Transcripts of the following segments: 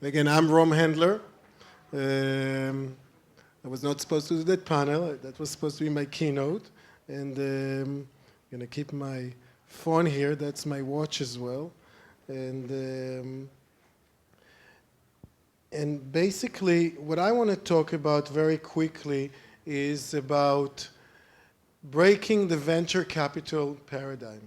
Again, I'm Rom Hendler. I was not supposed to do that panel. That was supposed to be my keynote. And I'm going to keep my phone here. That's my watch as well. And basically, what I want to talk about very quickly is about breaking the venture capital paradigm.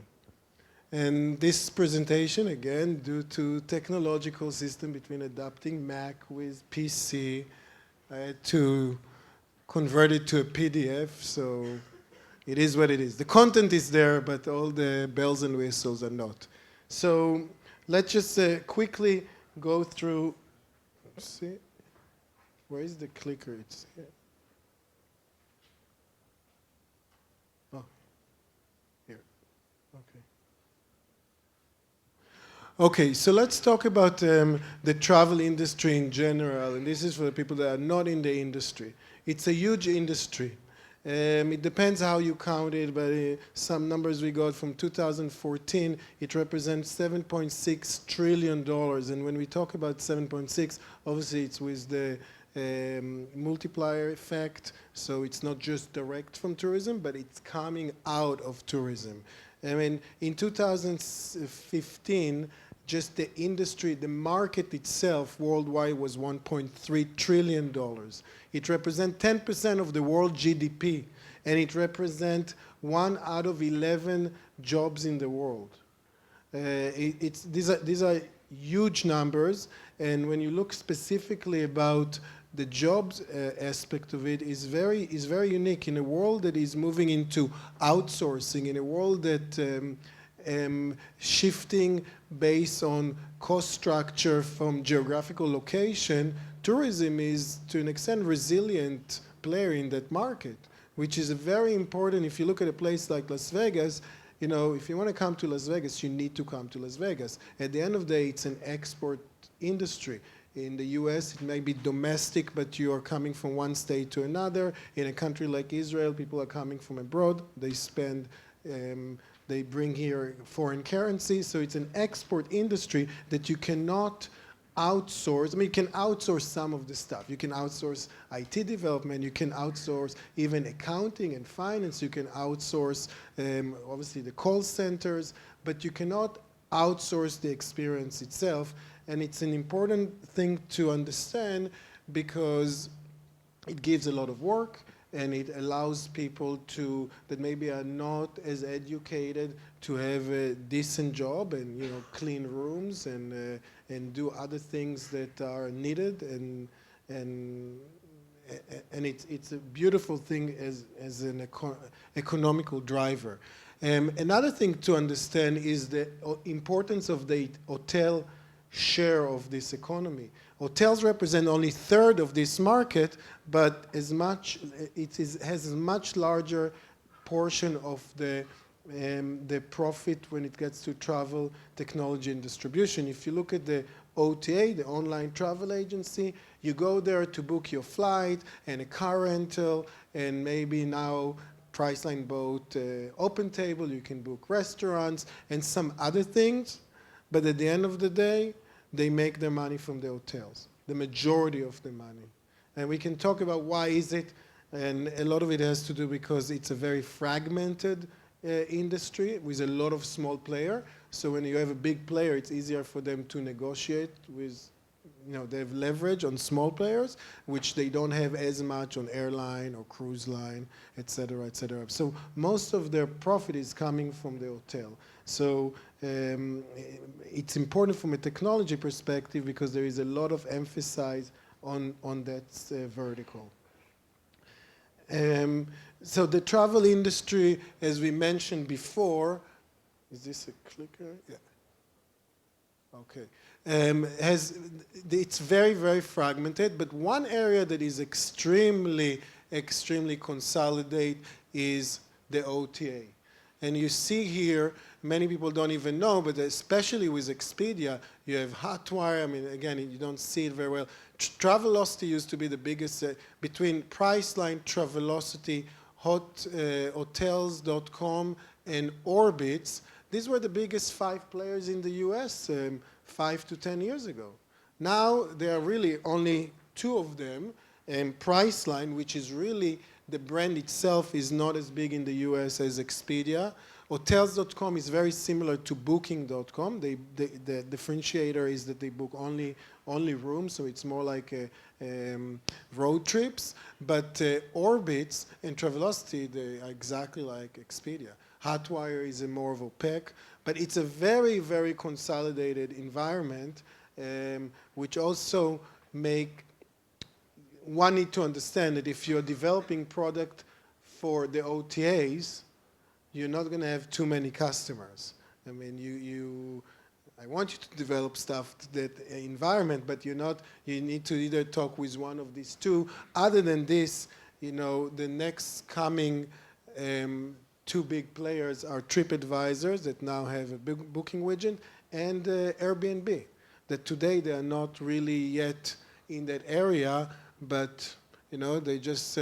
And this presentation, again, due to technological system between adapting Mac with PC, I had to convert it to a PDF, so it is what it is. The content is there, but all the bells and whistles are not. So let's just quickly go through. See, where is the clicker? It's here. Oh, here. Okay. Okay, so let's talk about the travel industry in general, and this is for the people that are not in the industry. It's a huge industry. It depends how you count it, but some numbers we got from 2014, it represents $7.6 trillion. And when we talk about 7.6, obviously it's with the multiplier effect, so it's not just direct from tourism, but it's coming out of tourism. I mean, in 2015, just the industry, the market itself worldwide was $1.3 trillion. It represents 10% of the world GDP, and it represents 1 out of 11 jobs in the world. These are huge numbers, and when you look specifically about the jobs aspect of it is very unique in a world that is moving into outsourcing, in a world that shifting based on cost structure from geographical location. Tourism is, to an extent, resilient player in that market, which is very important. If you look at a place like Las Vegas, you know, if you want to come to Las Vegas, you need to come to Las Vegas. At the end of the day, it's an export industry. In the US, it may be domestic, but you are coming from one state to another. In a country like Israel, people are coming from abroad. They spend they bring here foreign currency, so it's an export industry that you cannot outsource. I mean, you can outsource some of the stuff. You can outsource IT development, you can outsource even accounting and finance, you can outsource obviously the call centers, but you cannot outsource the experience itself. And it's an important thing to understand because it gives a lot of work, and it allows people that maybe are not as educated to have a decent job and, you know, clean rooms and do other things that are needed, and it's a beautiful thing as an economical driver. Another thing to understand is the importance of the hotel share of this economy. Hotels represent only a third of this market, but has a much larger portion of the profit when it gets to travel, technology, and distribution. If you look at the OTA, the online travel agency, you go there to book your flight and a car rental, and maybe now Priceline bought OpenTable, you can book restaurants and some other things, but at the end of the day, they make their money from the hotels, the majority of the money. And we can talk about why is it, and a lot of it has to do because it's a very fragmented industry with a lot of small players. So when you have a big player, it's easier for them to negotiate with, you know, they have leverage on small players, which they don't have as much on airline or cruise line, et cetera, et cetera. So most of their profit is coming from the hotel. So it's important from a technology perspective because there is a lot of emphasis on that vertical. So the travel industry, as we mentioned before, is this a clicker? Yeah. Okay. It's very, very fragmented, but one area that is extremely consolidated is the OTA. And you see here, many people don't even know, but especially with Expedia, you have Hotwire. I mean, again, you don't see it very well. Travelocity used to be the biggest, between Priceline, Travelocity, Hotels.com, and Orbitz. These were the biggest 5 players in the US 5 to 10 years ago. Now there are really only two of them, and Priceline, which is really the brand itself, is not as big in the US as Expedia. Hotels.com is very similar to Booking.com. The differentiator is that they book only rooms, so it's more like road trips. But Orbitz and Travelocity, they are exactly like Expedia. Hotwire is a more of OPEC, but it's a very, very consolidated environment, which also make one need to understand that if you're developing product for the OTAs, you're not going to have too many customers. I mean, I want you to develop stuff to that environment, but you need to either talk with one of these two. Other than this, the next coming two big players are TripAdvisors that now have a big booking widget, and Airbnb, that today they are not really yet in that area, but they just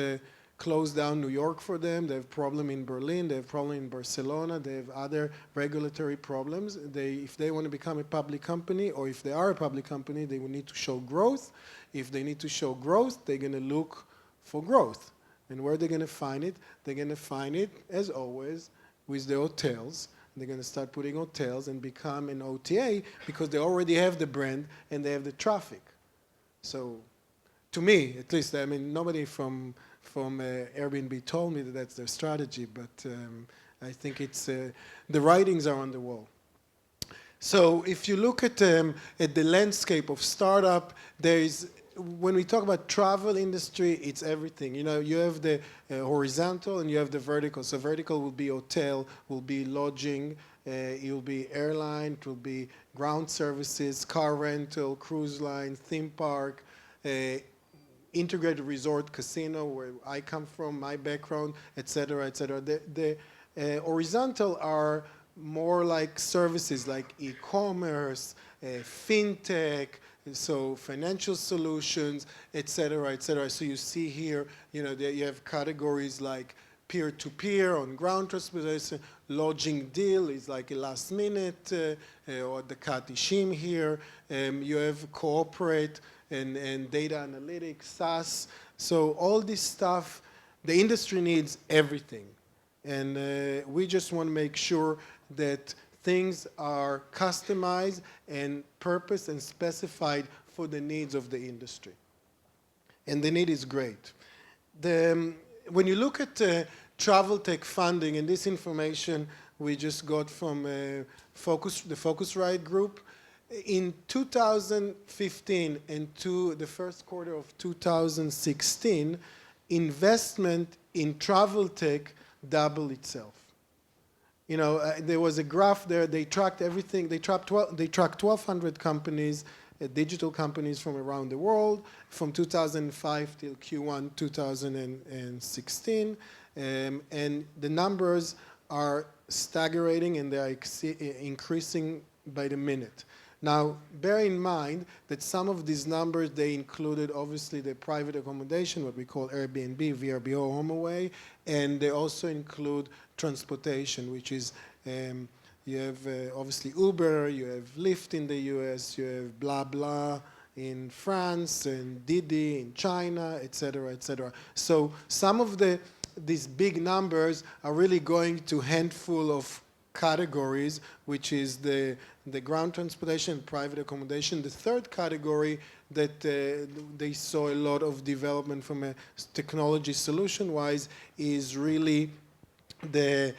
closed down New York for them. They have problem in Berlin. They have problem in Barcelona. They have other regulatory problems. If they want to become a public company, or if they are a public company, they will need to show growth. If they need to show growth, they're going to look for growth. And where they're going to find it? They're going to find it, as always, with the hotels. They're going to start putting hotels and become an OTA because they already have the brand and they have the traffic. So, to me, at least, I mean, nobody from Airbnb told me that that's their strategy, but I think it's the writings are on the wall. So if you look at the landscape of startup, when we talk about travel industry, it's everything. You have the horizontal and you have the vertical. So vertical will be hotel, will be lodging, it will be airline, it will be ground services, car rental, cruise line, theme park, integrated resort, casino, where I come from, my background, et cetera, et cetera. The horizontal are more like services like e-commerce, fintech, so financial solutions, et cetera, et cetera. So you see here, you have categories like peer-to-peer on ground transportation, lodging deal is like a last minute, or the Katishim here. You have corporate, and data analytics, SaaS. So all this stuff, the industry needs everything. And we just want to make sure that things are customized and purposed and specified for the needs of the industry. And the need is great. When you look at travel tech funding, and this information we just got from the Focusrite group, in 2015 and to the first quarter of 2016, investment in travel tech doubled itself. There was a graph there. They tracked everything. They tracked 1,200 companies, digital companies from around the world, from 2005 till Q1 2016, and the numbers are staggering and they are increasing by the minute. Now, bear in mind that some of these numbers, they included obviously the private accommodation, what we call Airbnb, VRBO, HomeAway, and they also include transportation, which is, you have obviously Uber, you have Lyft in the US, you have Blah Blah in France, and Didi in China, et cetera, et cetera. So some of these big numbers are really going to handful of categories, which is the ground transportation, private accommodation. The third category that they saw a lot of development from a technology solution-wise is really the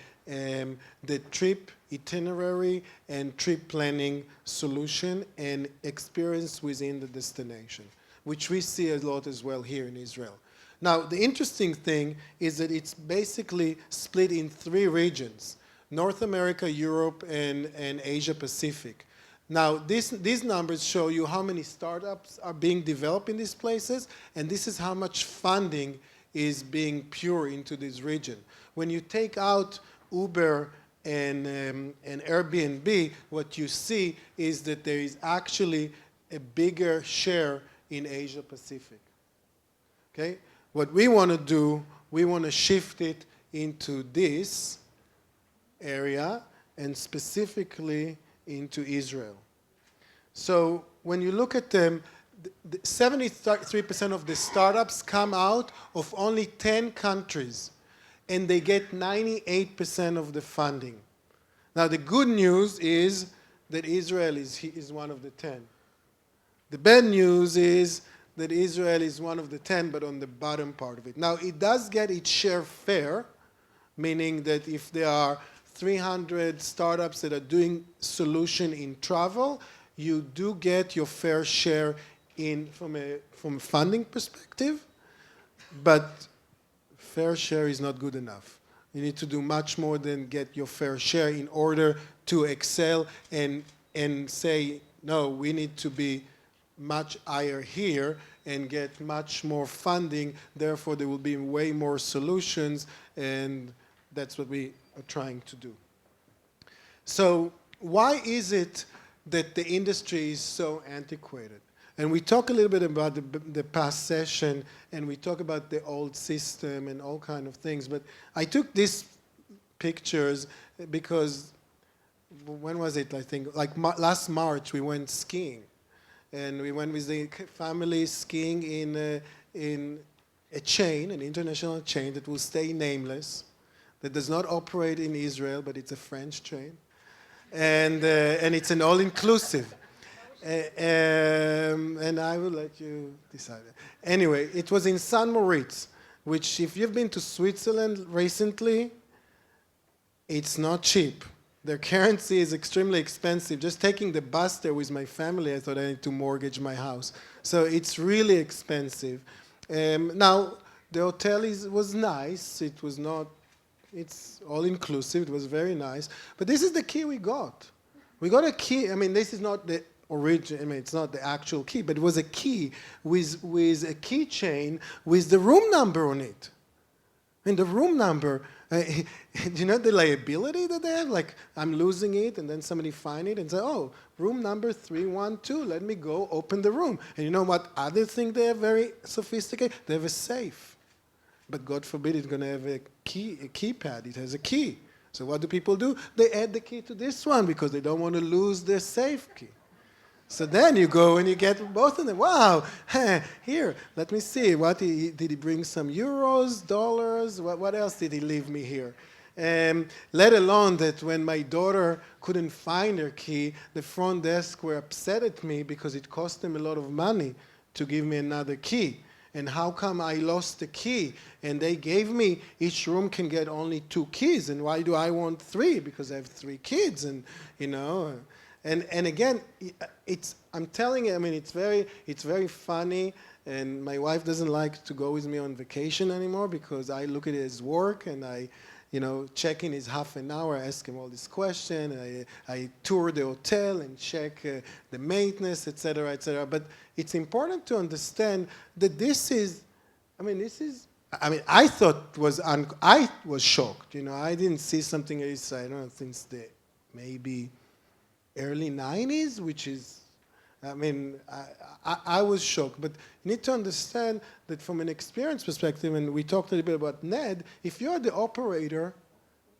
trip itinerary and trip planning solution and experience within the destination, which we see a lot as well here in Israel. Now, the interesting thing is that it's basically split in three regions: North America, Europe, and Asia Pacific. Now, these numbers show you how many startups are being developed in these places, and this is how much funding is being poured into this region. When you take out Uber and Airbnb, what you see is that there is actually a bigger share in Asia Pacific. Okay? What we want to do, we want to shift it into this area and specifically into Israel. So when you look at them, 73% of the startups come out of only 10 countries, and they get 98% of the funding. Now, the good news is that Israel is one of the 10. The bad news is that Israel is one of the 10, but on the bottom part of it. Now, it does get its share fair, meaning that if there are 300 startups that are doing solution in travel, you do get your fair share from a funding perspective, but fair share is not good enough. You need to do much more than get your fair share in order to excel and say, no, we need to be much higher here and get much more funding. Therefore, there will be way more solutions, and that's what we are trying to do. So why is it that the industry is so antiquated? And we talk a little bit about the past session, and we talk about the old system and all kind of things. But I took these pictures because, when was it? I think like last March we went skiing, and we went with the family skiing in a chain, an international chain that will stay nameless, that does not operate in Israel, but it's a French chain, and it's an all-inclusive. And I will let you decide. Anyway, it was in St. Moritz, which if you've been to Switzerland recently, it's not cheap. Their currency is extremely expensive. Just taking the bus there with my family, I thought I need to mortgage my house. So it's really expensive. Now, the hotel was nice. It was not, it's all-inclusive. It was very nice. But this is the key we got. We got a key. I mean, this is not the origin. I mean, it's not the actual key, but it was a key with a keychain with the room number on it. And the room number, do you know the liability that they have? Like, I'm losing it, and then somebody find it and say, oh, room number 312, let me go open the room. And you know what other thing they have very sophisticated? They have a safe. But God forbid it's going to have a keypad. It has a key. So what do people do? They add the key to this one because they don't want to lose their safe key. So then you go and you get both of them. Wow, here, let me see. Did he bring some euros, dollars? What else did he leave me here? Let alone that when my daughter couldn't find her key, the front desk were upset at me because it cost them a lot of money to give me another key. And how come I lost the key? And they gave me, each room can get only 2 keys. And why do I want 3? Because I have 3 kids, and you know. And again, I'm telling you, I mean, it's very funny, and my wife doesn't like to go with me on vacation anymore because I look at it as work, and I, check-in is half an hour, I ask him all this question, and I tour the hotel and check the maintenance, et cetera, et cetera. But it's important to understand that I I was shocked, I didn't see something like this, I don't know, since the maybe early 90s, which is, I was shocked. But you need to understand that from an experience perspective, and we talked a little bit about Ned, if you're the operator,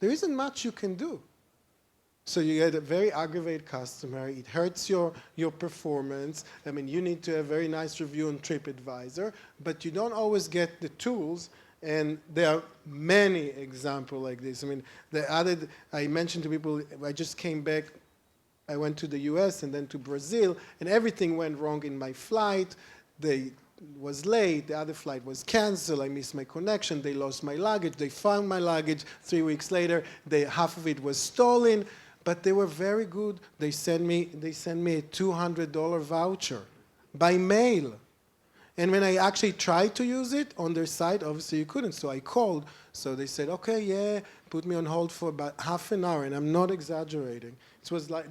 there isn't much you can do. So you get a very aggravated customer, it hurts your performance. You need to have a very nice review on TripAdvisor, but you don't always get the tools. And there are many examples like this. I mentioned to people, I just came back, I went to the US and then to Brazil, and everything went wrong in my flight. They was late, the other flight was canceled, I missed my connection, they lost my luggage, they found my luggage 3 weeks later, half of it was stolen, but they were very good. They sent me a $200 voucher by mail. And when I actually tried to use it on their site, obviously you couldn't, so I called. So they said, okay, yeah, put me on hold for about half an hour, and I'm not exaggerating.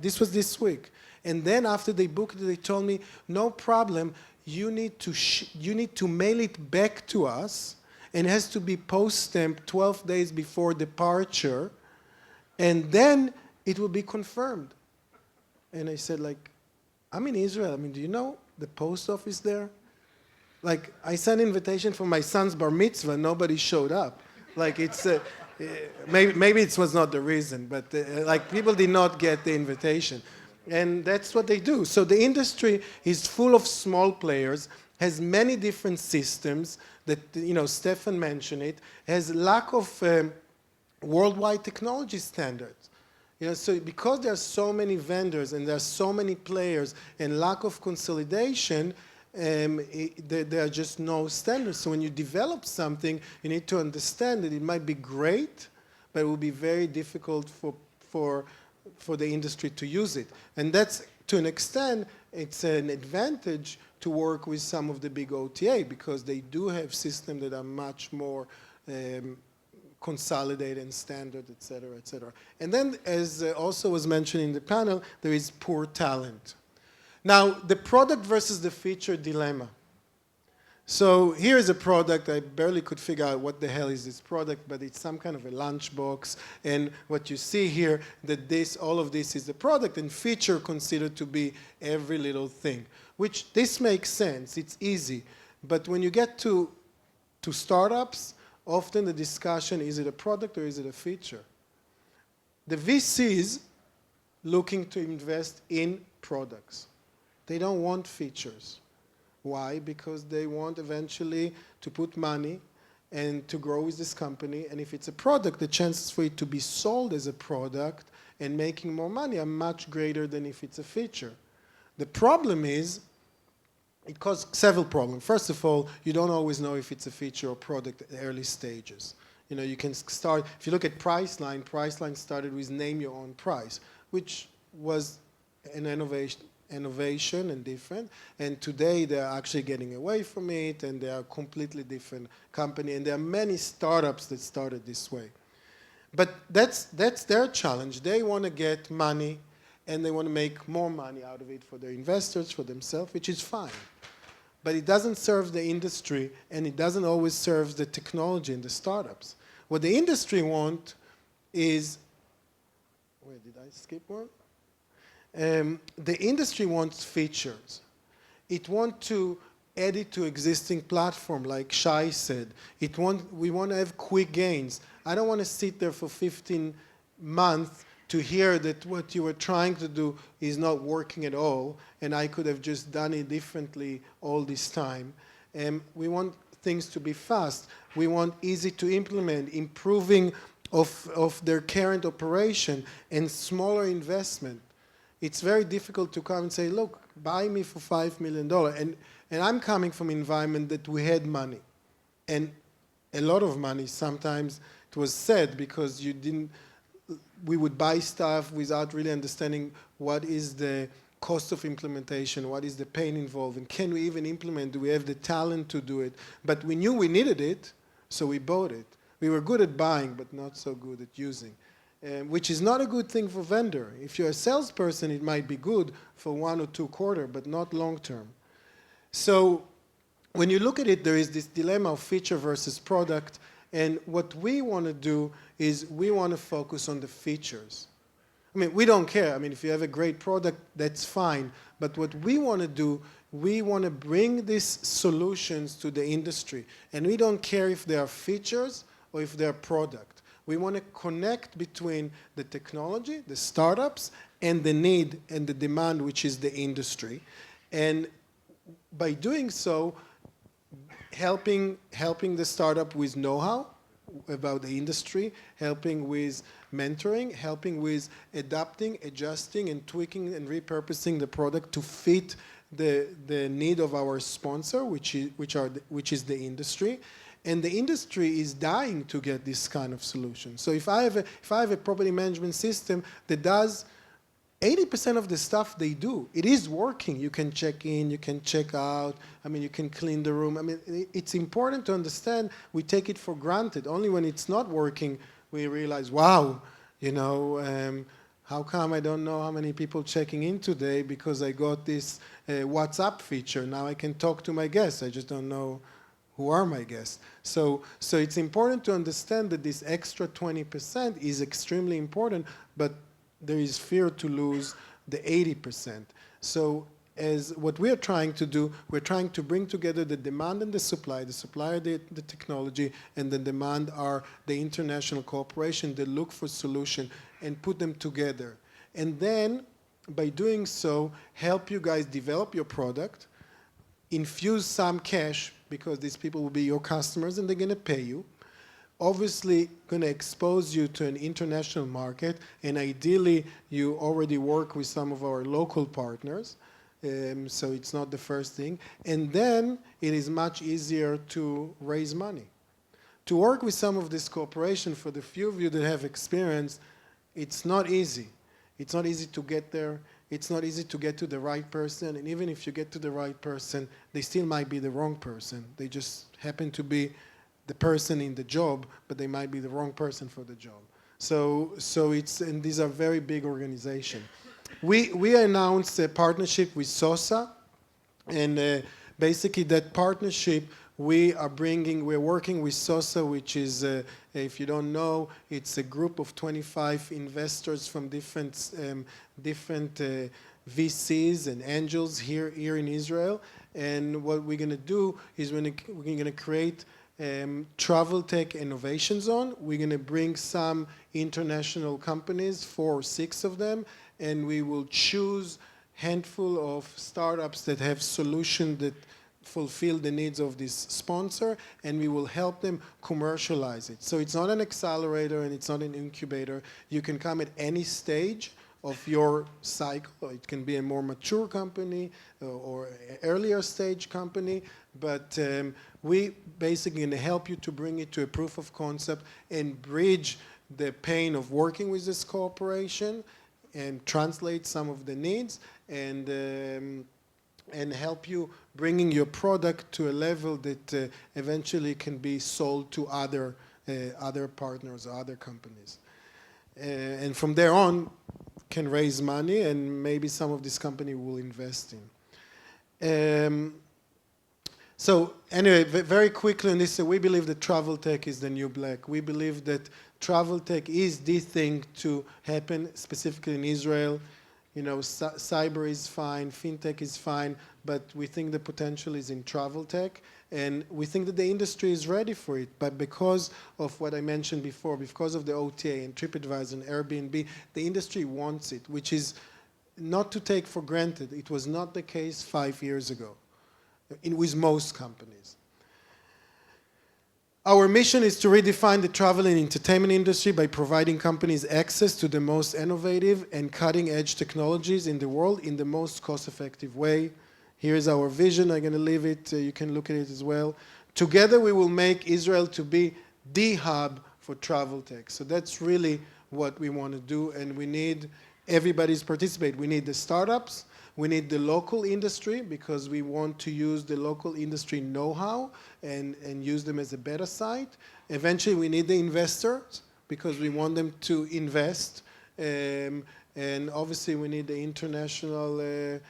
This was this week. And then after they booked it, they told me, no problem, you need to mail it back to us, and it has to be post-stamped 12 days before departure, and then it will be confirmed. And I said, I'm in Israel. Do you know the post office there? I sent an invitation for my son's bar mitzvah, nobody showed up. Maybe it was not the reason, but people did not get the invitation. And that's what they do. So the industry is full of small players, has many different systems that, Stefan mentioned it, has lack of worldwide technology standards. So because there are so many vendors and there are so many players and lack of consolidation, there are just no standards. So when you develop something, you need to understand that it might be great, but it will be very difficult for the industry to use it. And that's, to an extent, it's an advantage to work with some of the big OTA because they do have systems that are much more consolidated and standard, et cetera, et cetera. And then, as also was mentioned in the panel, there is poor talent. Now, the product versus the feature dilemma. So here is a product. I barely could figure out what the hell is this product, but it's some kind of a lunchbox. And what you see here, that all of this is the product, and feature considered to be every little thing, which this makes sense. It's easy. But when you get to startups, often the discussion, is it a product or is it a feature? The VCs looking to invest in products. They don't want features. Why? Because they want eventually to put money and to grow with this company. And if it's a product, the chances for it to be sold as a product and making more money are much greater than if it's a feature. The problem is, it causes several problems. First of all, you don't always know if it's a feature or product at the early stages. You can start, if you look at Priceline started with name your own price, which was an innovation and different. And today they're actually getting away from it, and they are a completely different company. And there are many startups that started this way. But that's their challenge. They want to get money, and they want to make more money out of it for their investors, for themselves, which is fine. But it doesn't serve the industry, and it doesn't always serve the technology and the startups. What the industry wants is, where did I skip one? The industry wants features. It wants to add it to existing platform, like Shai said. We want to have quick gains. I don't want to sit there for 15 months to hear that what you were trying to do is not working at all, and I could have just done it differently all this time. We want things to be fast. We want easy to implement, improving of their current operation, and smaller investment. It's very difficult to come and say, look, buy me for $5 million. And I'm coming from an environment that we had money. And a lot of money. Sometimes it was sad because we would buy stuff without really understanding what is the cost of implementation, what is the pain involved, and can we even implement, do we have the talent to do it? But we knew we needed it, so we bought it. We were good at buying, but not so good at using. Which is not a good thing for vendor. If you're a salesperson, it might be good for 1 or 2 quarters, but not long term. So when you look at it, there is this dilemma of feature versus product. And what we want to do is we want to focus on the features. I mean, we don't care. I mean, if you have a great product, that's fine. But what we want to do, we want to bring these solutions to the industry. And we don't care if they are features or if they are product. We want to connect between the technology, the startups, and the need and the demand, which is the industry. And by doing so, helping the startup with know-how about the industry, helping with mentoring, helping with adapting, adjusting, and tweaking and repurposing the product to fit the need of our sponsor, which is the industry. And the industry is dying to get this kind of solution. So if I have a property management system that does 80% of the stuff they do, it is working. You can check in, you can check out. I mean, you can clean the room. I mean, it's important to understand we take it for granted. Only when it's not working, we realize, wow, how come I don't know how many people checking in today because I got this WhatsApp feature. Now I can talk to my guests. I just don't know who are my guests. So it's important to understand that this extra 20% is extremely important, but there is fear to lose the 80%. So as what we're trying to do, we're trying to bring together the demand and the supply. The supply are the technology, and the demand are the international cooperation that look for solution and put them together. And then by doing so, help you guys develop your product, infuse some cash, because these people will be your customers and they're going to pay you. Obviously, going to expose you to an international market, and ideally, you already work with some of our local partners, so it's not the first thing. And then it is much easier to raise money. To work with some of this cooperation, for the few of you that have experience, it's not easy. It's not easy to get there. It's not easy to get to the right person. And even if you get to the right person, they still might be the wrong person. They just happen to be the person in the job, but they might be the wrong person for the job. So it's, and these are very big organizations. We announced a partnership with SOSA, and basically that partnership we're working with SOSA, which is, if you don't know, it's a group of 25 investors from different VCs and angels here in Israel. And what we're going to do is we're going to create travel tech innovation zone. We're going to bring some international companies, 4 or 6 of them, and we will choose handful of startups that have solutions that fulfill the needs of this sponsor, and we will help them commercialize it. So it's not an accelerator and it's not an incubator. You can come at any stage of your cycle. It can be a more mature company or an earlier stage company, but we basically going to help you to bring it to a proof of concept and bridge the pain of working with this corporation and translate some of the needs and help you bringing your product to a level that eventually can be sold to other partners or other companies. And from there on, can raise money, and maybe some of this company will invest in. So anyway, very quickly on this, we believe that travel tech is the new black. We believe that travel tech is the thing to happen, specifically in Israel. You know, cyber is fine, fintech is fine, but we think the potential is in travel tech, and we think that the industry is ready for it. But because of what I mentioned before, because of the OTA and TripAdvisor and Airbnb, the industry wants it, which is not to take for granted. It was not the case 5 years ago with most companies. Our mission is to redefine the travel and entertainment industry by providing companies access to the most innovative and cutting-edge technologies in the world in the most cost-effective way. Here's our vision. I'm going to leave it. You can look at it as well. Together, we will make Israel to be the hub for travel tech. So that's really what we want to do, and we need everybody's participate. We need the startups. We need the local industry, because we want to use the local industry know-how and use them as a beta site. Eventually, we need the investors, because we want them to invest. And obviously, we need the international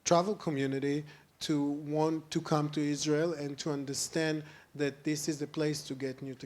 travel community to want to come to Israel and to understand that this is the place to get new technology.